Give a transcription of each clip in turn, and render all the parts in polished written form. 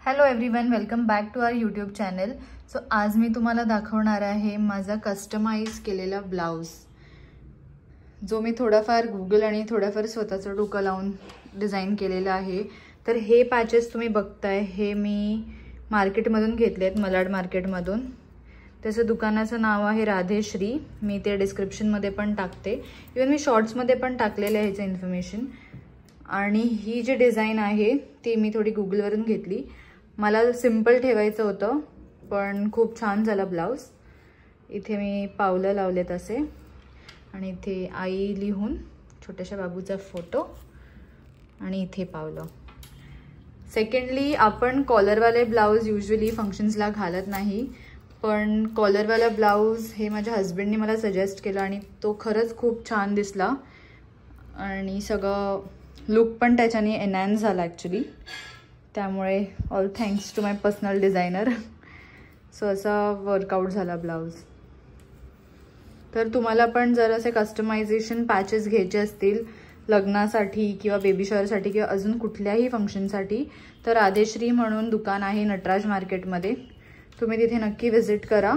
Hello everyone, welcome back to our YouTube channel. So आज मी तुम्हाला दाखवणार आहे माझा कस्टमाइज केलेला ब्लाउज, जो मी थोडाफार गुगल आणि थोडाफार स्वतःचं डोकं लावून डिझाईन केलेला आहे. तर हे पॅचेस तुम्ही बघताय हे मी मार्केटमधून घेतले आहेत, मलाड मार्केटमधून. त्याचं दुकानाचं नाव आहे राधेश्री. मी ते डिस्क्रिप्शनमध्ये पण टाकते, इवन मी शॉर्ट्समध्ये पण टाकलेलं आहे ह्याचं इन्फॉर्मेशन. आणि ही जी डिझाईन आहे ती मी थोडी गुगलवरून घेतली. मला सिंपल ठेवायचं होतं, पण खूप छान झाला ब्लाउज. इथे मी पावलं लावलेत असे, आणि इथे आई लिहून छोट्याशा बाबूचा फोटो, आणि इथे पावलं. सेकंडली, आपण कॉलरवाले ब्लाउज युजली फंक्शन्सला घालत नाही, पण कॉलरवाला ब्लाउज हे माझ्या हस्बंडने मला सजेस्ट केलं आणि तो खरंच खूप छान दिसला. आणि सगळं लुक पण त्याच्याने एनहॅन्स झाला ॲक्च्युली. त्यामुळे all thanks to my personal designer. So असा वर्कआउट झाला ब्लाउज. तर तुम्हाला पण जर असे कस्टमायझेशन पॅचेस घ्यायचे असतील लग्नासाठी किंवा बेबी शॉवरसाठी किंवा अजून कुठल्याही फंक्शनसाठी, तर राधेश्री म्हणून दुकान आहे नटराज मार्केटमध्ये. तुम्ही तिथे नक्की व्हिजिट करा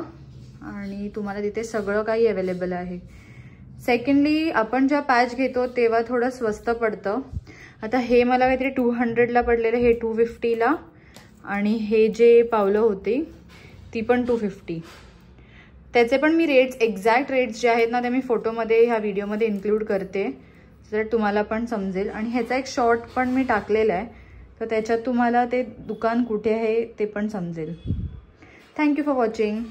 आणि तुम्हाला तिथे सगळं काही अवेलेबल आहे. सेकंडली, आपण जेव्हा पॅच घेतो तेव्हा थोडं स्वस्त पडतं. आता हे मला काहीतरी 200ला पडलेलं, हे 250ला, आणि हे जे पावलं होते ती पण 250. त्याचे पण मी रेट्स, एक्झॅक्ट रेट्स जे आहेत ना, ते मी फोटोमध्ये ह्या व्हिडिओमध्ये इन्क्लूड करते, जर तुम्हाला पण समजेल. आणि ह्याचा एक शॉर्ट पण मी टाकलेला आहे, तर त्याच्यात तुम्हाला ते दुकान कुठे आहे ते पण समजेल. Thank you for watching.